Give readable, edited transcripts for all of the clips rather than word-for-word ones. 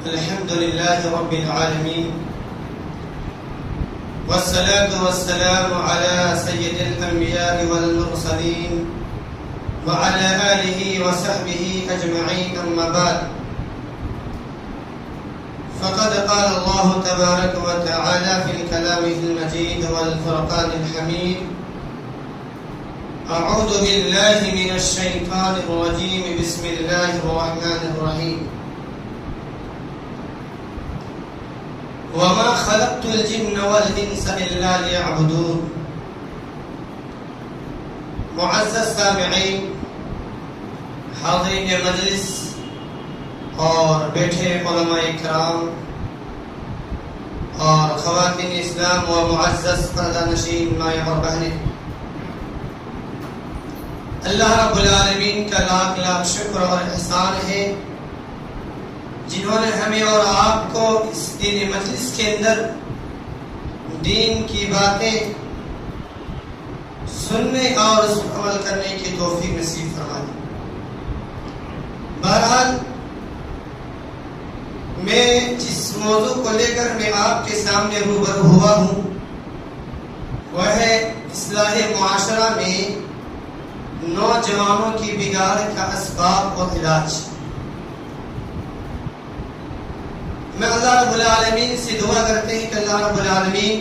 الحمد لله رب العالمين والصلاة والسلام على سيد الأنبياء والمرسلين وعلى آله وصحبه أجمعين، أما بعد، فقد قال الله تبارك وتعالى في كلامه المجيد والفرقان الحميد: أعوذ بالله من الشيطان الرجيم، بسم الله الرحمن الرحيم. وما خلقت الجن والإنس إلا ليعبدون. معزز سامعین، حاضرین مجلس اور بیٹھے علماء کرام اور خواتین اسلام و معزز پردہ نشین مائیں اور بہنیں، اللہ رب العالمین کا لاکھ لاکھ شکر اور احسان ہے جنہوں نے ہمیں اور آپ کو اس دینی مجلس کے اندر دین کی باتیں سننے اور اس پر عمل کرنے کی توفیق نصیب فرمائی. بہرحال، میں جس موضوع کو لے کر میں آپ کے سامنے روبرو ہوا ہوں وہ ہے اصلاح معاشرہ میں نوجوانوں کی بگاڑ کا اسباب اور علاج. میں اللہ رب العالمین سے دعا کرتے ہیں کہ اللہ رب العالمین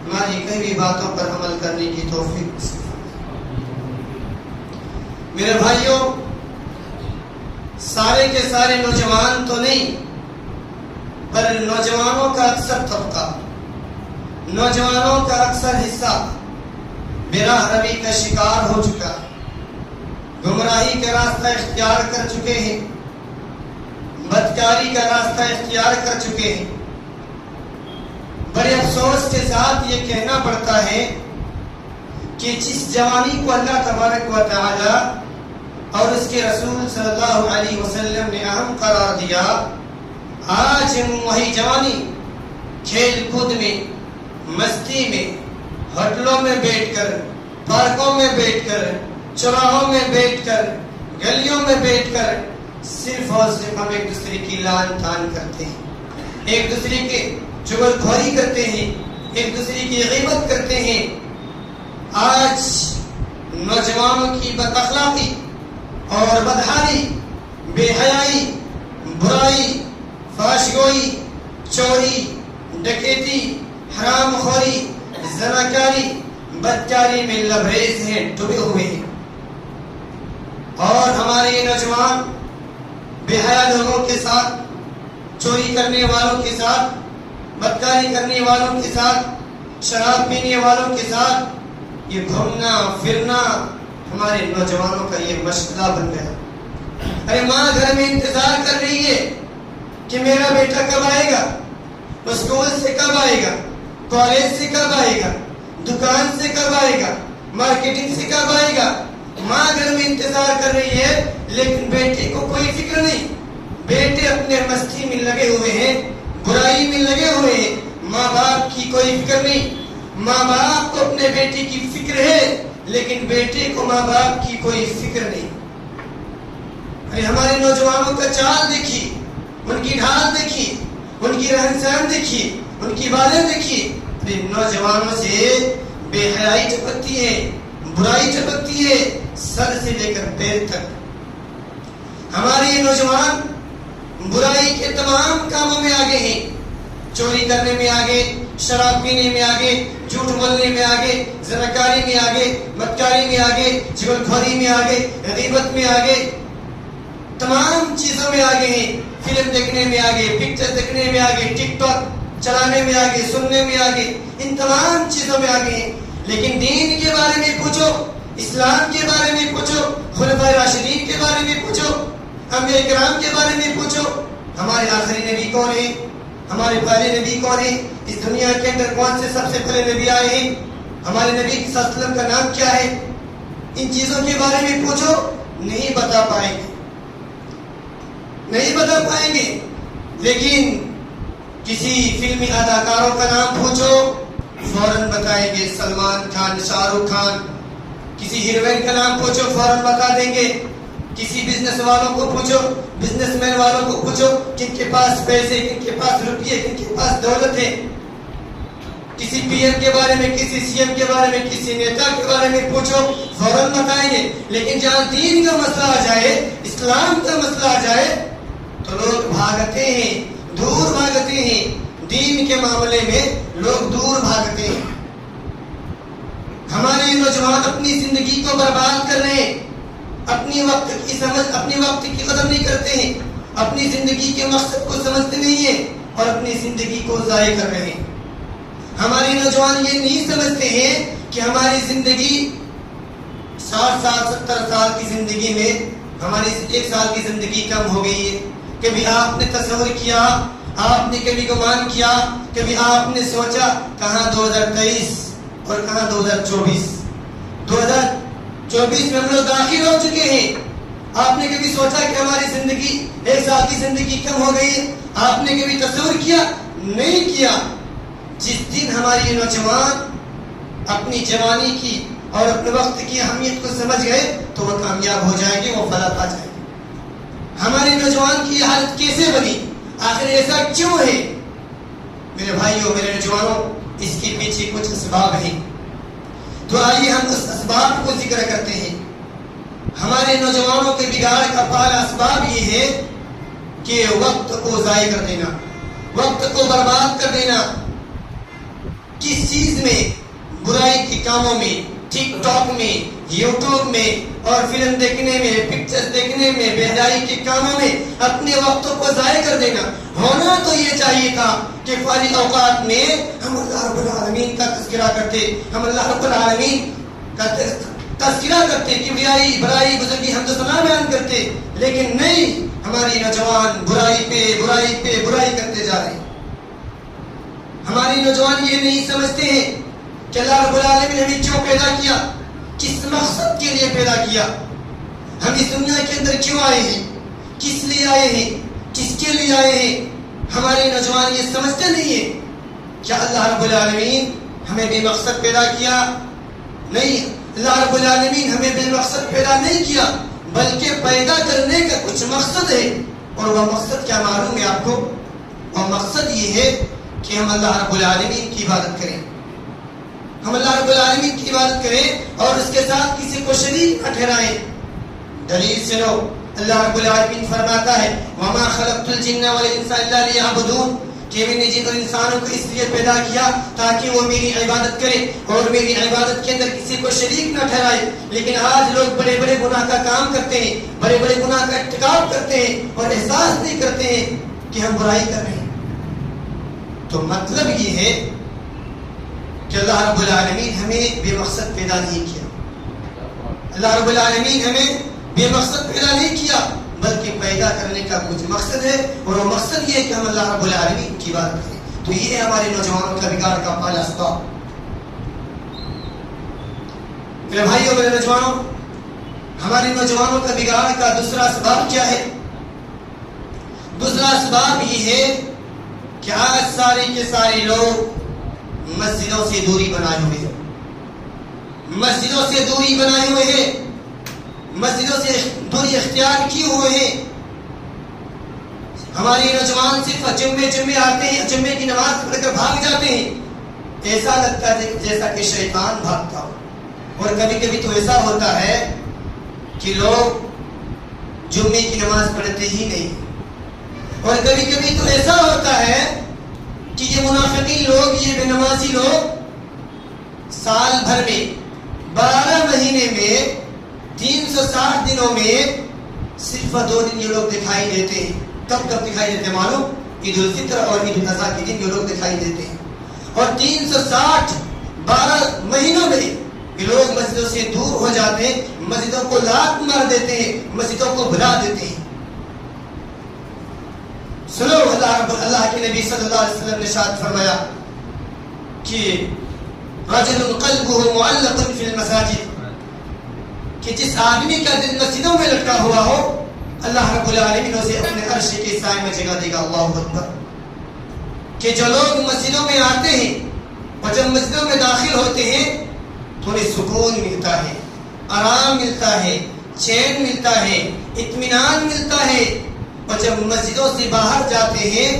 ہماری کئی بھی باتوں پر عمل کرنے کی توفیق نصیب فرمائے. میرے بھائیوں، سارے کے سارے نوجوان تو نہیں، پر نوجوانوں کا اکثر طبقہ، نوجوانوں کا اکثر حصہ براہ روی کا شکار ہو چکا، گمراہی کا راستہ اختیار کر چکے ہیں، بدکاری کا راستہ اختیار کر چکے ہیں. بڑے افسوس کے ساتھ یہ کہنا پڑتا ہے کہ جس جوانی کو اللہ تبارک و تعالی اور اس کے رسول صلی اللہ علیہ وسلم نے اہم قرار دیا، آج ہم وہی جوانی کھیل کود میں، مستی میں، ہوٹلوں میں بیٹھ کر، پارکوں میں بیٹھ کر، چوراہوں میں بیٹھ کر، گلیوں میں بیٹھ کر صرف اور صرف ہم ایک دوسرے کی لعن طعن کرتے ہیں، ایک دوسرے کے چغلخوری کرتے ہیں، ایک دوسرے کی غیبت کرتے ہیں. آج نوجوانوں کی بد اخلاقی اور بدحالی، بے حیائی، برائی، فحش گوئی، چوری، ڈکیتی، حرام خوری، زناکاری، بدکاری میں لبریز ہیں، ڈوبے ہوئے ہیں. اور ہمارے نوجوان بے حیا لوگوں کے ساتھ، چوری کرنے والوں کے ساتھ، بدکاری کرنے والوں کے ساتھ، شراب پینے والوں کے ساتھ یہ گھومنا پھرنا ہمارے نوجوانوں کا یہ مشغلہ بن گیا. ارے ماں گھر میں انتظار کر رہی ہے کہ میرا بیٹا کب آئے گا، اسکول سے کب آئے گا، کالج سے کب آئے گا، دکان سے کب آئے گا، مارکیٹنگ سے کب آئے گا. ماں گھر میں انتظار کر رہی ہے، لیکن بیٹے کو کوئی فکر نہیں. بیٹے اپنے مستی میں لگے ہوئے ہیں، برائی میں لگے ہوئے ہیں، ماں باپ کی کوئی فکر نہیں. ماں باپ کو اپنے بیٹے کی فکر ہے، لیکن بیٹے کو ماں باپ کی کوئی فکر نہیں. ارے ہمارے نوجوانوں کا چال دیکھیے، ان کی ڈھال دیکھیے، ان کی رہن سہن دیکھیے، ان کی باتیں دیکھیے. ارے نوجوانوں سے بے حیائی ٹپکتی ہے، برائی ٹپکتی ہے، سر سے لے کر پیر تک. ہمارے یہ نوجوان برائی کے تمام کاموں میں آگے ہیں، چوری کرنے میں آگے، شراب پینے میں آگے، جھوٹ بولنے میں آگے، زناکاری میں آگے، بدکاری میں آگے، چغلخوری میں آگے، غیبت میں آگے، تمام چیزوں میں آگے ہیں. فلم دیکھنے میں آگے، پکچر دیکھنے میں آگے، ٹک ٹاک چلانے میں آگے، سننے میں آگے، ان تمام چیزوں میں آگے ہیں. لیکن دین کے بارے میں پوچھو، اسلام کے بارے میں پوچھو، خلفائے راشدین کے بارے میں پوچھو، انبیاء کرام کے بارے میں پوچھو. ہمارے آخری نبی کون ہیں، ہمارے پہلے نبی کون ہیں، اس دنیا کے اندر کون سے سب سے پہلے نبی آئے ہیں، ہمارے نبی صلی اللہ علیہ وسلم کا نام کیا ہے، ان چیزوں کے بارے میں پوچھو، نہیں بتا پائیں گے، نہیں بتا پائیں گے. لیکن کسی فلمی اداکاروں کا نام پوچھو، فوراً بتائیں گے. سلمان خان، شاہ رخ خان. کسی ہیروئن کا نام پوچھو، فوراً بتا دیں گے. کسی بزنس والوں کو پوچھو، بزنس مین والوں کو پوچھو کن کے پاس پیسے، کن کے پاس روپیے، کن کے پاس دولت ہے. کسی پی ایم کے بارے میں، کسی سی ایم کے بارے میں، کسی نیتا کے بارے میں پوچھو، فوراً بتائیں گے. لیکن جہاں دین کا مسئلہ آ جائے، اسلام کا مسئلہ آ جائے تو لوگ بھاگتے ہیں، دور بھاگتے ہیں. دین کے معاملے میں لوگ دور بھاگتے ہیں. ہمارے نوجوان اپنی زندگی کو برباد کر رہے ہیں، اپنی وقت کی قدر نہیں کرتے ہیں، اپنی زندگی کے مقصد کو سمجھتے نہیں ہیں اور اپنی زندگی کو ضائع کر رہے ہیں. ہمارے نوجوان یہ نہیں سمجھتے ہیں کہ ہماری زندگی 60 سال 70 سال کی زندگی میں ہماری 1 سال کی زندگی کم ہو گئی ہے. کبھی آپ نے تصور کیا، آپ نے کبھی گمان کیا، کبھی آپ نے سوچا کہاں 2023 اور کہاں 2024 میں ہم لوگ داخل ہو چکے ہیں. آپ نے کبھی سوچا کہ ہماری زندگی 1 سال کی زندگی کم ہو گئی ہے؟ آپ نے کبھی تصور کیا؟ نہیں کیا. جس دن ہماری نوجوان اپنی جوانی کی اور اپنے وقت کی اہمیت کو سمجھ گئے تو وہ کامیاب ہو جائیں گے، وہ فلاح پا جائیں گے. ہمارے نوجوان کی حالت کیسے بنی؟ آخر ایسا کیوں ہے؟ میرے بھائیوں، میرے نوجوانوں، اس کے پیچھے کچھ اسباب ہیں. تو آئیے ہم اس اسباب کو ذکر کرتے ہیں. ہمارے نوجوانوں کے بگاڑ کا پہلا اسباب یہ ہے کہ وقت کو ضائع کر دینا، وقت کو برباد کر دینا. کس چیز میں؟ برائی کے کاموں میں، ٹک ٹاک میں، یوٹیوب میں اور فلم دیکھنے میں، پکچر دیکھنے میں، بہرائی کے کاموں میں اپنے وقتوں کو ضائع کر دینا. ہونا تو یہ چاہیے تھا کہ فارغ اوقات میں ہم اللہ رب العالمین کا تذکرہ کرتے، ہم اللہ رب العالمین کا تذکرہ کرتے، کبریائی برائی بزرگی حمد و ثنا بیان کرتے. لیکن نہیں، ہماری نوجوان برائی پہ برائی پہ برائی کرتے جا رہے ہیں. ہماری نوجوان یہ نہیں سمجھتے ہیں کہ اللہ رب العالمین نے ہمیں کیوں پیدا کیا، کس مقصد کے لیے پیدا کیا، ہم اس دنیا کے اندر کیوں آئے ہیں، کس لیے آئے ہیں، کس کے لیے آئے ہیں. ہمارے نوجوان یہ سمجھتے نہیں ہیں. کیا اللہ رب العالمین ہمیں بے مقصد پیدا کیا؟ نہیں، اللہ رب العالمین ہمیں بے مقصد پیدا نہیں کیا، بلکہ پیدا کرنے کا کچھ مقصد ہے. اور وہ مقصد کیا معلوم ہے آپ کو؟ وہ مقصد یہ ہے کہ ہم اللہ رب العالمین کی عبادت کریں، ہم اللہ رب العالمین کی عبادت کریں اور اس کے ساتھ کسی کو شریک نہ ٹھہرائیں. دلیل سے لو، اللہ رب العالمین فرماتا ہے وَمَا خَلَقْتُ الْجِنَّ وَالْإِنسَ إِلَّا لِيَعْبُدُونَ، کہ میں نے جن اور انسانوں کو اس لیے پیدا کیا تاکہ وہ میری عبادت کریں اور میری عبادت کے اندر کسی کو شریک نہ ٹھہرائے. لیکن آج لوگ بڑے بڑے گناہ کا کام کرتے ہیں، بڑے بڑے گناہ کا ارتکاب کرتے ہیں اور احساس نہیں کرتے ہیں کہ ہم برائی کر رہے ہیں. تو مطلب یہ ہے کہ اللہ رب العالمین ہمیں بے مقصد پیدا نہیں کیا. اللہ رب العالمین ہمیں بے مقصد پیدا نہیں کیا، بلکہ پیدا کرنے کا کچھ مقصد ہے، اور وہ مقصد یہ ہے کہ ہم اللہ رب العالمین کی بات کریں. تو یہ ہے ہمارے نوجوانوں کا بگاڑ کا پہلا اسباب. میرے بھائیوں، میرے نوجوانوں، ہمارے نوجوانوں کا بگاڑ کا دوسرا اسباب کیا ہے؟ دوسرا اسباب یہ ہے کہ آج سارے کے سارے لوگ مسجدوں سے دوری بنائے ہوئے ہیں، مسجدوں سے دوری بنائے ہوئے ہیں، مسجدوں سے دوری اختیار کیے ہوئے ہیں. ہمارے نوجوان صرف جمعے آتے ہیں، جمعے کی نماز پڑھ کر بھاگ جاتے ہیں. ایسا لگتا ہے جیسا کہ شیطان بھاگتا ہو. اور کبھی کبھی تو ایسا ہوتا ہے کہ لوگ جمعے کی نماز پڑھتے ہی نہیں. اور کبھی کبھی تو ایسا ہوتا ہے کہ یہ منافقین لوگ، یہ بے نمازی لوگ سال بھر میں 12 مہینے میں 360 دنوں میں صرف 2 دن یہ لوگ دکھائی دیتے ہیں. کب دکھائی دیتے ہیں معلوم؟ عید الفطر اور عید الاضحیٰ کے دن یہ لوگ دکھائی دیتے ہیں. اور 360 12 مہینوں میں یہ لوگ مسجدوں سے دور ہو جاتے ہیں، مسجدوں کو لات مار دیتے ہیں، مسجدوں کو بھلا دیتے ہیں. سنو، اللہ کے نبی صلی اللہ علیہ وسلم نے ارشاد فرمایا کہ رجل قلبه معلق فی المساجد، کہ جس آدمی کا دل مسجدوں میں لٹکا ہوا ہو اللہ رب العالمین اسے اپنے عرش کے سائے میں جگہ دے گا. اللہ اکبر. کہ جو لوگ مسجدوں میں آتے ہیں اور جب مسجدوں میں داخل ہوتے ہیں تو انہیں سکون ملتا ہے، آرام ملتا ہے، چین ملتا ہے، اطمینان ملتا ہے، اور جب مسجدوں سے باہر جاتے ہیں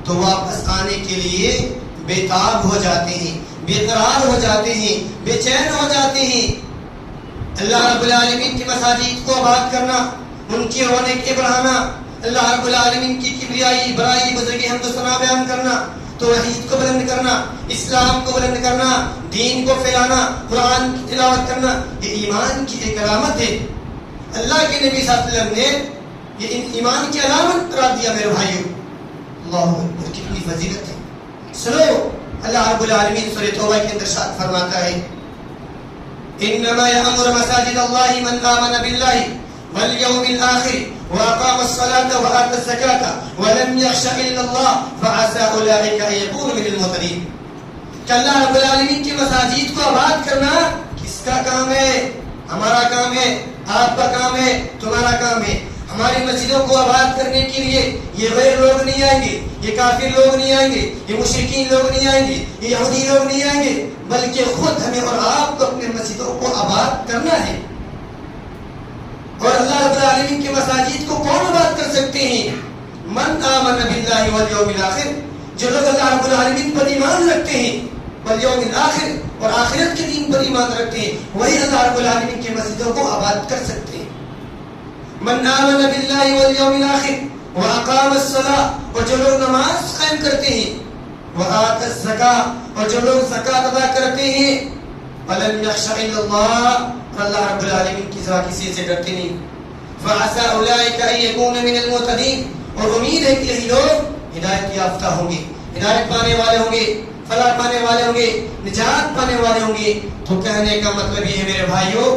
تو واپس آنے کے لیے بےتاب ہو جاتے ہیں، بے قرار ہو جاتے ہیں، بے چین ہو جاتے ہیں۔ اللہ رب العالمین کی مساجد کو آباد کرنا، ان کی رونقیں بڑھانا، اللہ رب العالمین کی کبریائی بڑائی بزرگی حمد و ثنا بیان کرنا، توحید کو بلند کرنا، اسلام کو بلند کرنا، دین کو پھیلانا، قرآن کی تلاوت کرنا، یہ ایمان کی ایک علامت ہے۔ اللہ کے نبی صلی اللہ علیہ وسلم نے یہ ایمان کی علامت قرار دیا میرے بھائیوں۔ اللہ اکبر، کتنی فضیلت ہے۔ سنو، اللہ رب العالمین سورہ توبہ کے اندر ارشاد فرماتا ہے انما یأمر مساجد اللہ من آمن باللہ والیوم الآخر واقام الصلاة وآتى الزکاة ولم یخش الا اللہ فعسى اولئک ان یکونوا من المہتدین۔ کہ اللہ رب العالمین کی مساجد کو آباد کرنا کس کا کام ہے؟ ہمارا کام ہے، آپ کا کام ہے، تمہارا کام ہے۔ ہماری مسجدوں کو آباد کرنے کے لیے یہ غیر لوگ نہیں آئیں گے، یہ کافر لوگ نہیں آئیں گے، یہ مشرکین لوگ نہیں آئیں گے، یہ یہودی لوگ نہیں آئیں گے، بلکہ خود ہمیں اور آپ کو اپنے مسجدوں کو آباد کرنا ہے۔ اور اللہ رب العالمین کی مساجد کو کون آباد کر سکتے ہیں؟ من آمن باللہ والیوم الآخر، جو لوگ اللہ رب العالمین پر ایمان رکھتے ہیں، والیوم الآخر، اور آخرت کے دین پر ایمان رکھتے ہیں، وہی اللہ رب العالمین کی مسجدوں کو آباد کر سکتے ہیں۔ من آمن باللہ والیوم الآخر واقام الصلاۃ، اور جو لوگ نماز قائم کرتے ہیں، وآتی الزکاۃ، اور جو لوگ زکات ادا کرتے ہیں، ولم یخش الا اللہ، اور اللہ رب العالمین کی سوا کسی سے ڈرتے نہیں، فعسى اولئک ان یکونوا من المہتدین، اور امید ہے کہ یہی لوگ ہدایت یافتہ ہوں گے، ہدایت پانے والے ہوں گے، فلاح پانے والے ہوں گے، نجات پانے والے ہوں گے۔ تو کہنے کا مطلب یہ ہے میرے بھائیوں،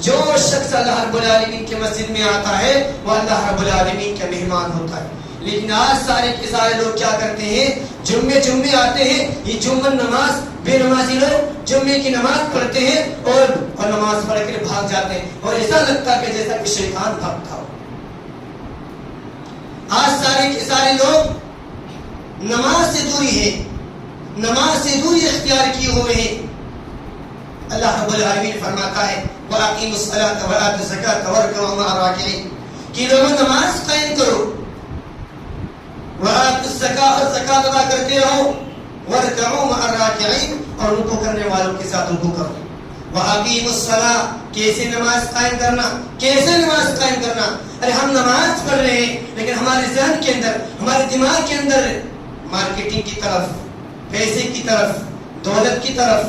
جو شخص اللہ رب العالمین کے مسجد میں آتا ہے وہ اللہ رب العالمین کا مہمان ہوتا ہے۔ لیکن آج سارے کے سارے لوگ کیا کرتے ہیں؟ جمعے آتے ہیں، یہ جمعہ نماز، بے نمازی لوگ جمعے کی نماز پڑھتے ہیں اور نماز پڑھ کر بھاگ جاتے ہیں، اور ایسا لگتا ہے کہ جیسا کہ شیطان بھاگتا ہو۔ آج سارے کے سارے لوگ نماز سے دوری ہے، نماز سے دوری اختیار کیے ہوئے ہیں۔ اللہ رب العالمین فرماتا ہے وَأَقِيمُوا الصَّلَاةَ وَآتُوا الزَّكَاةَ وَارْكَعُوا مَعَ الرَّاكِعِينَ، کہ لوگوں نماز قائم کرو، وَآتُوا الزَّكَاةَ، اور زکات ادا کرتے رہو، وَارْكَعُوا مَعَ الرَّاكِعِينَ، اور رکوع کرنے والوں کے ساتھ رکوع کرو۔ وَأَقِيمُوا الصَّلَاةَ، کیسے نماز قائم کرنا؟ کیسے نماز قائم کرنا؟ ارے ہم نماز پڑھ رہے ہیں لیکن ہمارے ذہن کے اندر، ہمارے دماغ کے اندر مارکیٹنگ کی طرف، پیسے کی طرف، دولت کی طرف،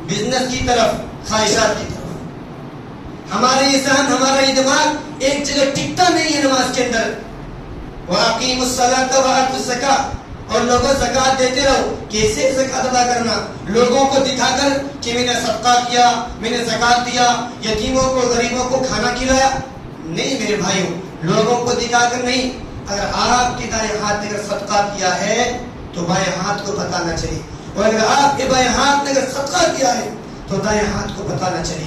بزنس کی طرف، خواہشات کی طرف ہمارے یہ ذہن، ہمارا یہ دماغ ایک جگہ ٹکتا نہیں ہے نماز کے اندر۔ وَأَقِيمُوا الصَّلَاةَ وَآتُوا الزَّكَاةَ، اور لوگوں زکات دیتے رہو۔ کیسے زکات ادا کرنا؟ لوگوں کو دکھا کر کہ میں نے صدقہ کیا، میں نے زکات دیا، یتیموں کو، غریبوں کو کھانا کھلایا؟ نہیں میرے بھائیوں، لوگوں کو دکھا کر نہیں۔ اگر آپ کے دائیں ہاتھ نے اگر صدقہ کیا ہے تو بائیں ہاتھ کو پتہ نہ چلے، اور اگر آپ کے بائیں ہاتھ نے اگر صدقہ کیا ہے تو دائیں ہاتھ کو پتہ نہ چلے۔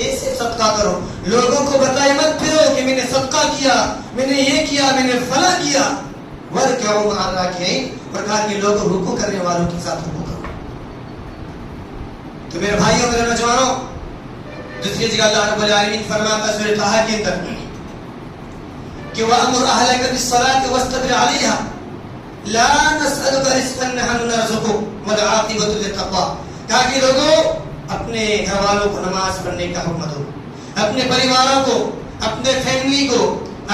ایسے صدقہ کرو، لوگوں کو بتائے مت پھرو کہ میں نے صدقہ کیا، میں نے یہ کیا، میں نے فلاں کیا۔ وَارْكَعُوا مَعَ الرَّاكِعِينَ، اور کہا کہ لوگ رکوع کرنے والوں کے ساتھ رکوع کرو۔ تو میرے بھائیوں، میرے نوجوانوں، دوسری جگہ اللہ رب العالمین فرماتا ہے سورہ طٰہٰ کے اندر کہ وَأَمُرْ أَهْلَكَ بِالصَّلَاةِ وَاسْتَبِرْ عَلَيْهَا لَا نَسْأَلُكَ رِزْقًا نَحْنُ نَرْزُقُكَ وَالْعَاقِبَةُ لِلتَّقْوَىٰ، کہا کہ لوگوں اپنے گھر والوں کو نماز پڑھنے کا حکم دو، اپنے پریواروں کو، اپنے فیملی کو،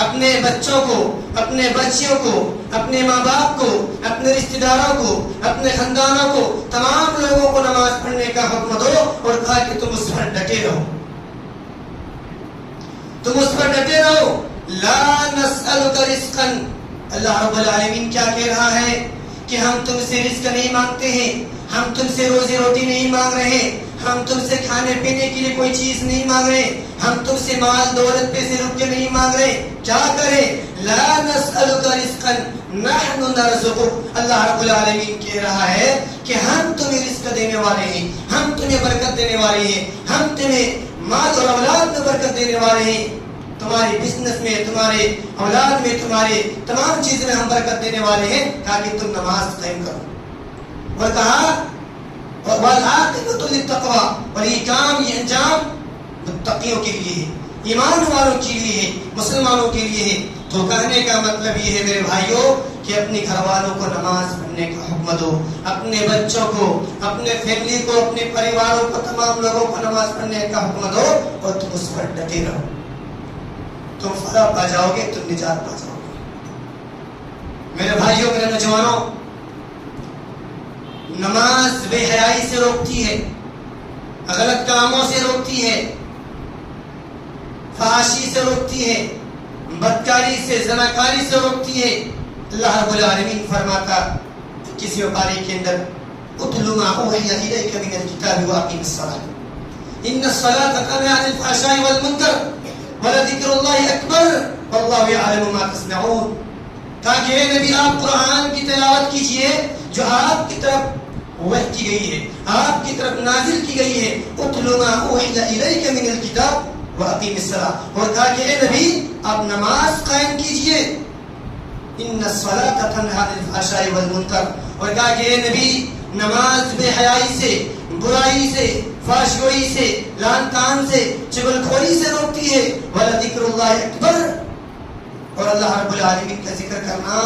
اپنے بچوں کو، اپنے بچیوں کو، اپنے ماں باپ کو، اپنے رشتہ داروں کو، اپنے خاندانوں کو، تمام لوگوں کو نماز پڑھنے کا حکم دو، اور کہا کہ تم اس پر ڈٹے رہو، تم اس پر ڈٹے رہو۔ لا نسألک رزقا، اللہ رب العالمین کیا کہہ رہا ہے کہ ہم تم سے رزق نہیں مانگتے ہیں، ہم تم سے روزی روٹی نہیں مانگ رہے، ہم تم سے کھانے پینے کے لیے کوئی چیز نہیں مانگ رہے، ہم تم سے مال دولت پیسے روپے نہیں مانگ رہے۔ کیا کریں؟ لا نسألک رزقا نحن نرزقک، اللہ رب العالمین کہہ رہا ہے کہ ہم تمہیں رزق دینے والے ہیں، ہم تمہیں برکت دینے والے ہیں، ہم تمہیں مال اور اولاد میں برکت دینے والے ہیں، تمہارے بزنس میں، تمہارے اولاد میں، تمہارے تمام چیزوں میں ہم برکت دینے والے ہیں، تاکہ تم نماز قائم کرو۔ اور کہا وَالْعَاقِبَةُ لِلتَّقْوَىٰ، اور یہ کام، یہ انجام متقیوں کے لیے ہے، ایمان والوں کے لیے ہے، مسلمانوں کے لیے ہے۔ تو کہنے کا مطلب یہ ہے میرے بھائیوں کہ اپنے گھر والوں کو نماز پڑھنے کا حکم دو، اپنے بچوں کو، اپنے فیملی کو، اپنے پریواروں کو، تمام لوگوں کو نماز پڑھنے کا حکم دو اور تم اس پر ڈٹے رہو۔ تم فلاح پا جاؤ گے، تم نجات پا جاؤ گے۔ میرے بھائیوں، میرے نوجوانوں، نماز بے حیائی سے روکتی ہے، غلط کاموں سے روکتی ہے، فحاشی سے روکتی ہے، بدکاری سے، زناکاری سے روکتی ہے۔ اللہ رب العالمین فرماتا کسی پارے کے اندر اتل ما اوحی الیک من الکتاب واقم الصلاۃ ان الصلاۃ تنہی عن الفحشاء والمنکر ولذکر اللہ اکبر واللہ یعلم ما تصنعون۔ تاکہ اے نبی آپ قرآن کی تلاوت کیجئے جو آپ کی طرف وحی کی گئی ہے، آپ کی طرف نازل کی گئی ہے۔ اتل ما اوحی الیک من الکتاب واقم الصلاۃ، اور کہا کہ اے نبی آپ نماز قائم کیجئے۔ ان الصلاۃ تنہی عن الفحشاء والمنکر، اور کہا کہ اے نبی نماز بے حیائی سے، برائی سے، فحشگوئی سے، لعن طعن سے، چغلخوری سے روکتی ہے۔ ولذکر اللہ اکبر، اور اللہ رب العالمین کا ذکر کرنا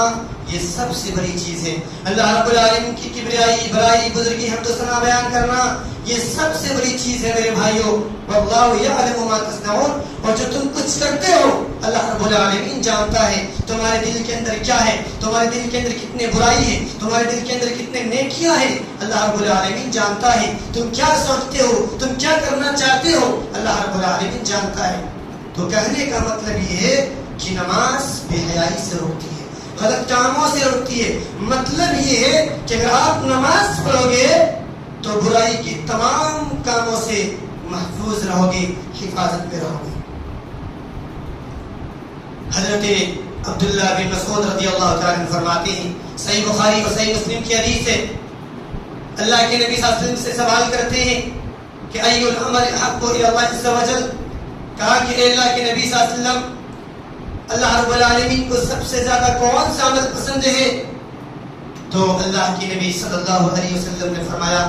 یہ سب سے بڑی چیز ہے۔ اللہ رب العالمین کی کبریائی، بڑائی، بزرگی، حمد و ثنا بیان کرنا یہ سب سے بڑی چیز ہے میرے بھائیوں۔ واللہ یعلم ما تصنعون، اور جو تم کچھ کرتے ہو اللہ رب العالمین جانتا ہے تمہارے دل کے اندر کیا ہے، تمہارے دل کے اندر کتنے برائی ہے، تمہارے دل کے اندر کتنے نیکیاں ہیں، اللہ رب العالمین جانتا ہے۔ تم کیا سوچتے ہو، تم کیا کرنا چاہتے ہو، اللہ رب العالمین جانتا ہے۔ تو کہنے کا مطلب یہ ہے کہ نماز بے حیائی سے روکتی ہے، غلط کاموں سے روکتی ہے۔ مطلب یہ ہے کہ اگر آپ نماز پڑھو گے تو برائی کی تمام کاموں سے محفوظ رہو گے، حفاظت میں رہو گے۔ حضرت عبداللہ بن مسعود رضی اللہ تعالیٰ عنہ فرماتے ہیں، صحیح بخاری اور صحیح مسلم کی حدیث ہے، اللہ کے نبی صلی اللہ علیہ وسلم سے سوال کرتے ہیں کہ ای العمل احب الی اللہ عز وجل، کہا کہ اے اللہ کے نبی صلی اللہ علیہ وسلم اللہ رب العالمین کو سب سے زیادہ کون سا عمل پسند ہے؟ تو اللہ کے نبی صلی اللہ علیہ وسلم نے فرمایا،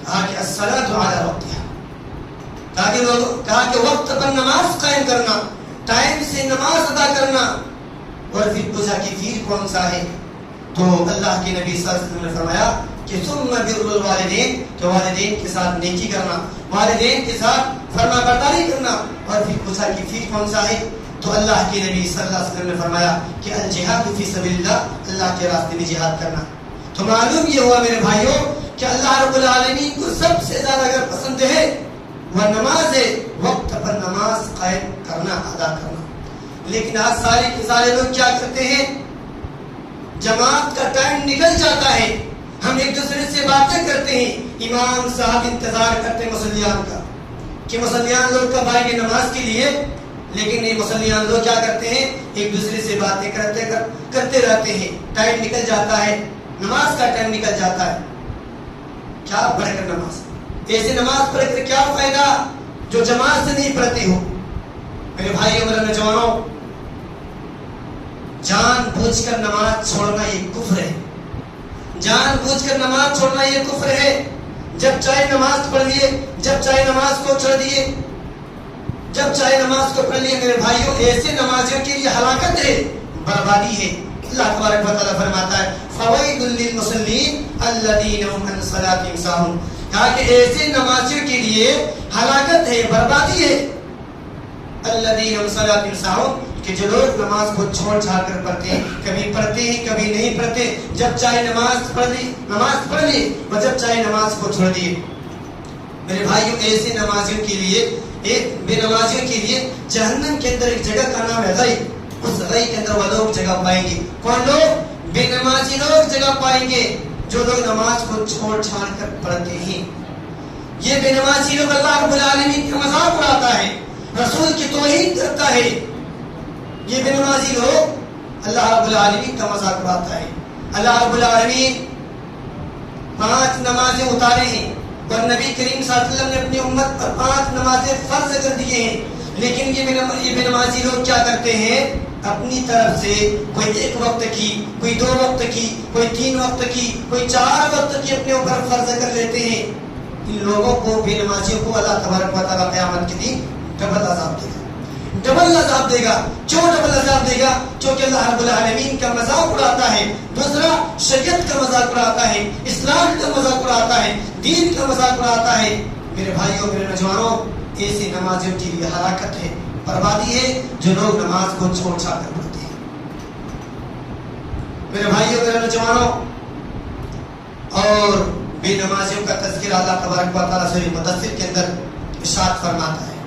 کہا کہ الصلاۃ علی وقتہا، کہا کہ وقت پر نماز قائم کرنا، ٹائم سے نماز ادا کرنا۔ اور پھر پوچھا کہ پھر کون سا ہے؟ تو اللہ کے نبی صلی اللہ علیہ وسلم نے فرمایا کہ ثم بر الوالدین، کہ والدین کے ساتھ نیکی کرنا، والدین کے ساتھ فرما برداری کرنا۔ اور پھر پوچھا کہ پھر کون سا ہے؟ تو اللہ کے نبی صلی اللہ علیہ وسلم نے فرمایا کہ الجہاد فی سبیل اللہ، اللہ کے راستے میں جہاد کرنا۔ تو معلوم یہ ہوا میرے بھائیوں کہ اللہ رب العالمین کو سب سے زیادہ اگر پسند ہے وہ نماز ہے، وقت پر نماز قائم کرنا، ادا کرنا۔ لیکن آج سارے لوگ کیا کرتے ہیں، جماعت کا ٹائم نکل جاتا ہے، ہم ایک دوسرے سے باتیں کرتے ہیں، امام صاحب انتظار کرتے ہیں مصلیان کا کہ مصلیان لوگ کب آئیں گے نماز کے لیے، لیکن یہ مصلیان لوگ کیا کرتے ہیں، ایک دوسرے سے باتیں کرتے رہتے ہیں، ٹائم نکل جاتا ہے، نماز کا ٹائم نکل جاتا ہے۔ کیا پڑھ کر نماز، ایسے نماز پڑھ کر کیا فائدہ جو جماعت سے نہیں پڑھتے ہو؟ میرے بھائیوں، میرے نوجوانوں، جان بوجھ کر نماز چھوڑنا یہ کفر ہے، جان بوجھ کر نماز چھوڑنا یہ کفر ہے۔ جب چاہے نماز پڑھ لیے، جب چاہے نماز کو چھوڑ دیے، جب چاہے نماز کو پڑھ لیے۔ میرے بھائیوں، ایسے نمازیوں کے لیے ہلاکت ہے، بربادی ہے۔ اللہ تبارک و تعالیٰ فرماتا ہے فوائد للمصلین الذین هم عن صلاتهم ساہون، کہا کہ ایسے نمازیوں کے لیے ہلاکت ہے، بربادی ہے۔ الذین هم صلاتهم ساہون، کہ جو لوگ نماز کو چھوڑ چھاڑ کر پڑھتے ہیں، کبھی پڑھتے ہیں کبھی نہیں پڑھتے، جب چاہے نماز پڑھ لی اور جب چاہے نماز کو چھوڑ دیے۔ میرے بھائیوں، ایسے نمازیوں کے لیے، ایک بے نمازیوں کے لیے جہنم کے اندر ایک جگہ کا نام ہے غی، اس غی کے اندر وہ لوگ جگہ پائیں گے۔ کون لوگ؟ بے نمازی لوگ جگہ پائیں گے، جو لوگ نماز کو چھوڑ چھاڑ کر پڑھتے ہیں۔ یہ بے نمازی لوگ اللہ رب العالمین کا مذاق اڑاتا ہے، رسول کی توہین کرتا ہے۔ یہ بے نمازی لوگ اللہ رب العالمین کا مذاق اڑاتا ہے۔ اللہ رب العالمین 5 نمازیں اتارے ہیں اور نبی کریم صلی اللہ علیہ وسلم نے اپنی امت پر 5 نمازیں فرض کر دیے ہیں، لیکن یہ بے نمازی لوگ کیا کرتے ہیں، اپنی طرف سے کوئی 1 وقت کی، کوئی 2 وقت کی، کوئی 3 وقت کی، کوئی 4 وقت کی اپنے اوپر فرض کر لیتے ہیں۔ ان لوگوں کو، بے نمازیوں کو اللہ تبارک و تعالیٰ قیامت کے دن ڈبل عذاب دے گا۔ ڈبل عذاب دے گا. کیوں ڈبل عذاب دے گا؟ کیونکہ اللہ رب العالمین کا مذاق اڑاتا ہے. دوسرا شریعت کا مذاق اڑاتا ہے, اسلام کا مذاق اڑاتا ہے, دین کا مذاق اڑاتا ہے. میرے بھائیوں میرے نوجوانوں, ایسی نمازیوں کے لیے ہلاکت ہے, بربادی ہے جو لوگ نماز کو چھوڑ چھاڑ کر پڑھتے ہیں. میرے بھائیوں میرے نوجوانوں, اور بے نمازیوں کا تذکرہ اللہ تبارک و تعالیٰ سورہ مدثر کے اندر ارشاد فرماتا ہے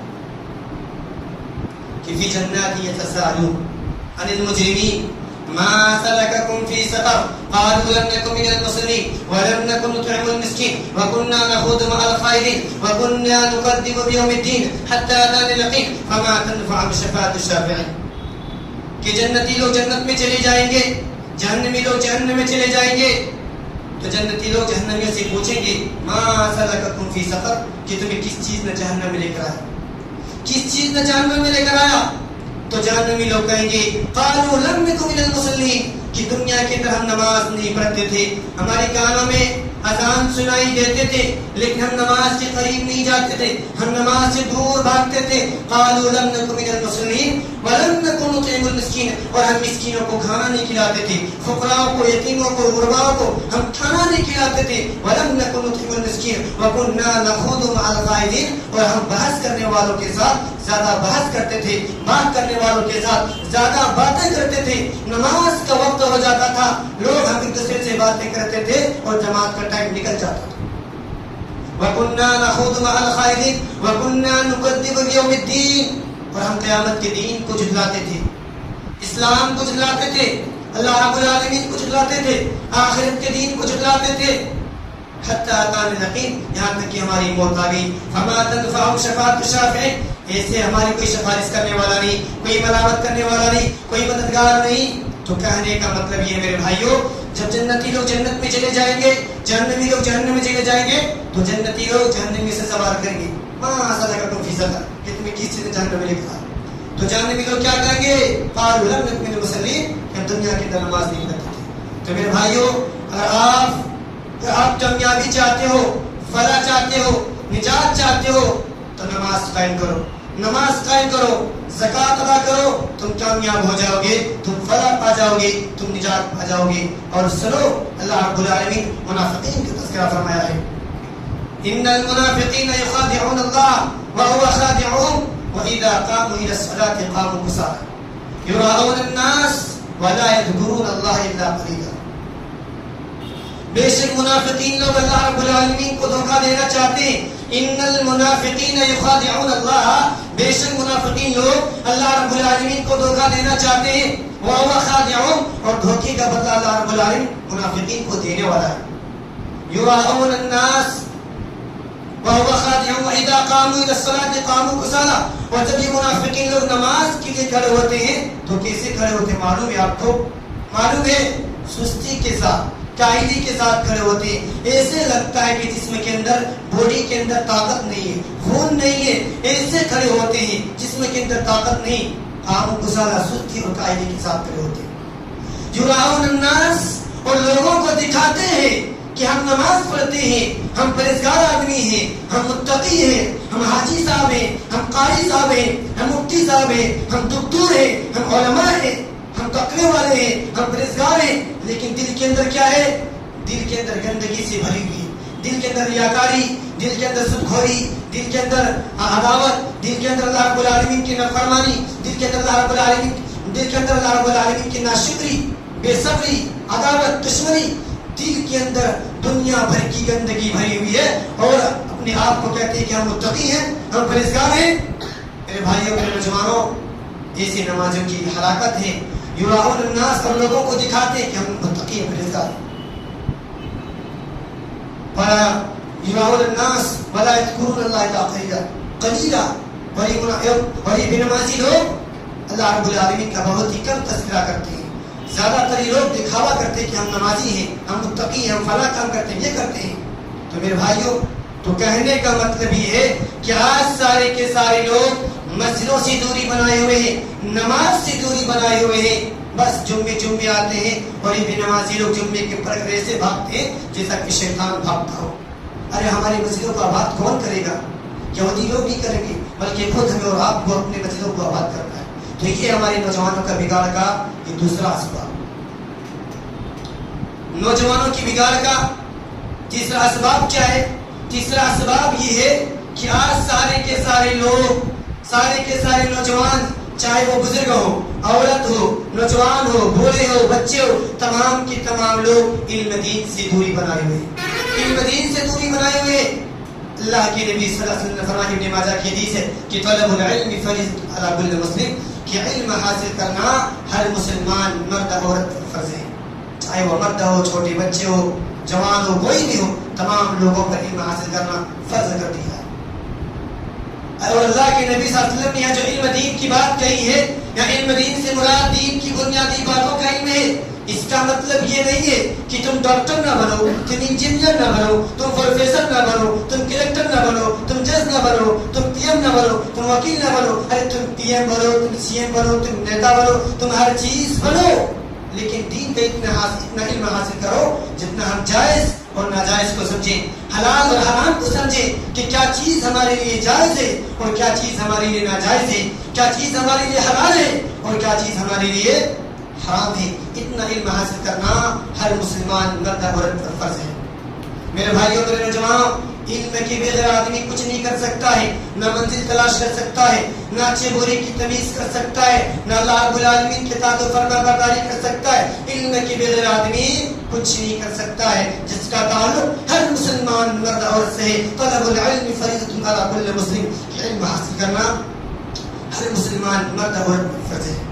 کہ فی جنات یتساءلون عن المجرمین ما سلککم فی سقر قالوا لم نکن من المصلین ولم نکن نطعم المسکین وکنا نخوض مع الخائضین وکنا نکذب بیوم الدین حتی اتانا الیقین فما تنفعهم شفاعۃ الشافعین. کہ جنتی لوگ جنت میں چلے جائیں گے, جہنمی لوگ جہنم میں چلے جائیں گے. تو جنتی لوگ جہنمیوں سے پوچھیں گے ما سلککم فی سقر, کہ تمہیں کس چیز نے جہنم میں لے کر آیا, کس چیز نے جہنم میں لے کر آیا؟ تو جہنمی لوگ کہیں گے قالوا لم نکن من المصلین, کہ دنیا کے اندر ہم نماز نہیں پڑھتے تھے, ہمارے کانوں میں اذان سنائی دیتے تھے لیکن ہم نماز کے قریب نہیں جاتے تھے, ہم نماز سے دور بھاگتے تھے. قالوا لم نکن من المصلین ولم نکن نطعم المسکین, اور ہم مسکینوں کو کھانا نہیں کھلاتے تھے, فقراء کو, یتیموں کو, غرباء کو ہم کھانا نہیں کھلاتے تھے. ولم نکن نطعم المسکین وکنا نخوض مع الخائضین, اور ہم بحث کرنے والوں کے ساتھ زیادہ بحث کرتے تھے, بات کرنے والوں کے ساتھ زیادہ باتیں کرتے تھے. نماز کا وقت ہو جاتا تھا, لوگ ہم ایک دوسرے سے باتیں کرتے تھے اور جماعت کا ٹائم نکل جاتا تھا. وَكُنَّا نَخُوضُ مَعَ الْخَائِضِينَ وَكُنَّا نُكَذِّبُ بِيَوْمِ الدِّينِ, اور ہم قیامت کے دین کو جھٹلاتے تھے, اسلام کو جھٹلاتے تھے, اللہ رب العالمین کو جھٹلاتے تھے, آخرت کے دین کو جھٹلاتے تھے. حتی اتانا الیقین, یہاں تک کہ ہماری موت آ گئی. فما تنفعهم شفاعۃ الشافعین, ایسے ہماری کوئی سفارش کرنے والا نہیں, کوئی ملامت کرنے والا نہیں, کوئی مددگار نہیں. تو کہنے کا مطلب یہ میرے بھائیوں, جب جنتی لوگ جنت میں چلے جائیں گے, جہنمی لوگ جہنم میں چلے جائیں گے, تو جنتی لوگ جہنم سے سوال کریں گے ما سلککم فی سقر, کہ تمہیں کس چیز نے جہنم میں لے کر آیا. تو جہنمی لوگ کیا کہیں گے قالوا لم نکن من المصلین, کہ دنیا کے اندر نماز نہیں پڑھتے تھے. تو میرے بھائیوں, اگر آپ کامیابی چاہتے ہو, فلاح چاہتے ہو, نجات چاہتے ہو, تو نماز قائم کرو, نماز قائم کرو, زکات ادا کرو, تم کامیاب ہو جاؤ گے, تم فلاح پا جاؤ گے, تم نجات پا جاؤ گے. اور سنو, اللہ رب العالمین منافقین کا تذکرہ فرمایا ہے, ان المنافقین یخادعون اللہ وهو خادعهم واذا قاموا الى الصلاة قاموا كسالى يراؤون الناس ولا يذكرون الله الا قليلا. بے شک منافقین لوگ اللہ رب العالمین کو دھوکہ دینا چاہتے ہیں. ان المنافقین یخادعون اللہ, بے شک منافقین لوگ اللہ رب العالمین کو دھوکہ دینا چاہتے ہیں. وهو خادعهم, اور دھوکے کا بدلہ اللہ رب العالمین منافقین کو دینے والا ہے. یراؤون الناس وهو خادعهم واذا قاموا الى الصلاة قاموا كسالى, اور جب یہ منافقین لوگ نماز کے لیے کھڑے ہوتے ہیں تو کیسے کھڑے ہوتے ہیں معلوم ہے آپ کو؟ معلوم ہے, سستی کے ساتھ, کاہلی کے ساتھ کھڑے ہوتے ہیں. ایسے لگتا ہے کہ جسم کے اندر, باڈی کے اندر طاقت نہیں ہے, خون نہیں ہے, ایسے کھڑے ہوتے ہیں جسم کے اندر طاقت نہیں. قاموا كسالى, سستی اور کاہلی کے ساتھ کھڑے ہوتے ہیں. یراؤون الناس, اور لوگوں کو دکھاتے ہیں کہ ہم نماز پڑھتے ہیں, ہم پرہیزگار آدمی ہیں, ہم متقی ہیں, ہم حاجی صاحب ہیں, ہم قاری صاحب ہیں, ہم مفتی صاحب ہیں, ہم دکتور ہیں, ہم علماء ہیں, ہم تقوی والے ہیں, ہم پرہیزگار ہیں. لیکن دل کے اندر کیا ہے؟ دل کے اندر گندگی سے بھری ہوئی, دل کے اندر ریاکاری, دل کے اندر سودخوری, دل کے اندر عداوت, دل کے اندر اللہ رب العالمین کی نافرمانی, دل کے اندر اللہ رب العالمین, دل کے اندر اللہ رب العالمین کی ناشکری, بے صبری, عداوت, دشمنی. دل کے اندر دنیا بھر کی گندگی بھری ہوئی ہے, اور اپنے آپ کو کہتے ہیں کہ ہم متقی ہیں, ہم پرہیزگار ہیں. میرے بھائیوں میرے نوجوانوں, ایسی نمازوں کی ہلاکت ہے. یراؤون الناس, اور لوگوں کو دکھاتے ہیں کہ ہم متقی ہیں, پرہیزگار ہیں. یراؤون الناس ولا یذکرون اللہ الا قلیلا, اور یہ بے نمازی لوگ اللہ رب العالمین کا بہت ہی کم تذکرہ کرتے ہیں. زیادہ تر لوگ دکھاوا کرتے ہیں کہ ہم نمازی ہیں, ہم متقی ہیں, ہم فلاں کام کرتے ہیں, یہ کرتے ہیں. تو میرے بھائیوں, تو کہنے کا مطلب یہ ہے کہ آج سارے کے سارے لوگ مسجدوں سے دوری بنائے ہوئے ہیں, نماز سے دوری بنائے ہوئے ہیں. بس جمعے آتے ہیں, اور یہ بے نمازی لوگ جمعے کے پرگرے سے بھاگتے ہیں جیسا کہ شیطان بھاگتا ہو. ارے ہماری مسجدوں کا بات کون کرے گا؟ یہودی لوگ نہیں کریں گے، بلکہ خود ہمیں اور آپ کو اپنے مسجدوں کو آباد کرنا ہے۔ تو یہ ہمارے نوجوانوں کا بگاڑ کا یہ دوسرا اسباب، نوجوانوں کی بگاڑ کا تیسرا اسباب کیا ہے؟ تیسرا اسباب یہ ہے کہ آج سارے کے سارے لوگ، سارے کے سارے نوجوان، چاہے وہ بزرگ ہو، عورت ہو، نوجوان ہو، بوڑھے ہو، بچے ہو، تمام کے تمام لوگ علم دین سے دوری بنائے ہوئے، علم دین سے دوری بنائے ہوئے۔ اللہ کے نبی صلی اللہ علیہ وسلم نے فرمایا، ابن ماجہ کی حدیث ہے کہ طلب العلم فریضۃ علی کل مسلم، کہ علم حاصل کرنا ہر مسلمان مرد عورت پر فرض ہے، چاہے وہ مرد ہو، چھوٹے بچے ہو، جوان ہو، کوئی بھی ہو، تمام لوگوں پر علم حاصل کرنا فرض کر دیا ہے۔ اور اللہ کے نبی صلی اللہ علیہ وسلم نے یہاں جو علم دین کی بات کہی ہے، یا علم دین سے مراد دین کی بنیادی باتوں کا علم ہے، اس کا مطلب یہ نہیں ہے کہ تم ڈاکٹر نہ بنو، تم انجینئر نہ بنو، تم پروفیسر نہ بنو، تم کلیکٹر نہ بنو، تم جج نہ بنو، تم پی ایم نہ بنو، تم وکیل نہ بنو۔ ارے تم پی ایم بنو، تم سی ایم بنو، تم نیتا بنو، تم ہر چیز بنو، لیکن دین کا اتنا علم حاصل کرو جتنا ہم جائز اور ناجائز کو سمجھیں، حلال اور حرام کو سمجھیں، کہ کیا چیز ہمارے لیے جائز ہے اور کیا چیز ہمارے لیے ناجائز ہے، کیا چیز ہمارے لیے حلال ہے اور کیا چیز ہمارے لیے حرام ہے۔ اتنا علم حاصل کرنا ہر مسلمان مرد عورت پر فرض ہے۔ میرے بھائیوں، میرے نوجوانوں، علم کے بغیر آدمی کچھ نہیں کر سکتا ہے، نہ منزل تلاش کر سکتا ہے، نہ اچھے برے کی تمیز کر سکتا ہے، نہ اللہ رب العالمین کے اطاعت و فرما برداری کر سکتا ہے۔ علم کے بغیر آدمی کچھ نہیں کر سکتا ہے، جس کا تعلق ہر مسلمان مرد عورت سے ہے۔ طلب العلم فریضۃ علی کل مسلم، علم حاصل کرنا ہر مسلمان مرد عورت پر فرض ہے۔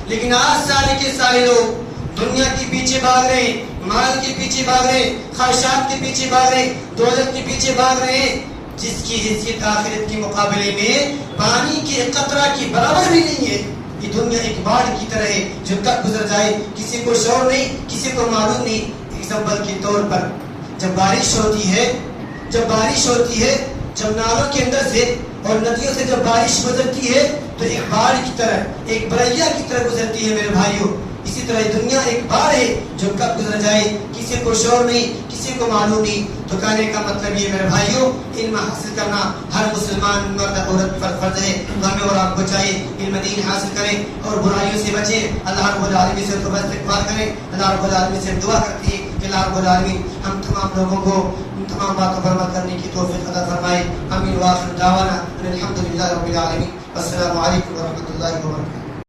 لیکن آج سارے کے سارے لوگ دنیا کے پیچھے بھاگ رہے ہیں، مال کے پیچھے بھاگ رہے ہیں، خواہشات کے پیچھے بھاگ رہے ہیں، دولت کے پیچھے بھاگ رہے ہیں، جس کی حیثیت آخرت کے مقابلے میں پانی کے ایک قطرہ کی برابر بھی نہیں ہے۔ یہ دنیا ایک باڑھ کی طرح ہے جو تک گزر جائے، کسی کو شعور نہیں، کسی کو معلوم نہیں۔ ایگزامپل کے طور پر جب بارش ہوتی ہے، جب نالوں کے اندر سے اور ندیوں سے جب بارش گزرتی ہے تو ایک باڑھ کی طرح، ایک بریا کی طرح گزرتی ہے میرے بھائیوں۔ اسی طرح دنیا ایک باڑھ ہے جو کب گزر جائے کسی کو شعور نہیں، کسی کو معلوم نہیں۔ تو کہنے کا مطلب یہ میرے بھائیوں، علم حاصل کرنا ہر مسلمان مرد عورت پر فرض ہے۔ تو ہمیں اور آپ کو چاہیے علم دین حاصل کریں اور برائیوں سے بچیں، اللہ رب العالمین سے توبہ استغفار کریں۔ اللہ رب العالمین سے دعا کرتی ہے کہ اللہ رب العالمین ہم تمام لوگوں کو ان تمام باتوں پر عمل کرنے کی توفیق عطا فرمائے۔ آمین۔ وآخر دعوانا ان الحمد للہ رب العالمین۔ السلام علیکم ورحمۃ اللہ وبرکاتہ۔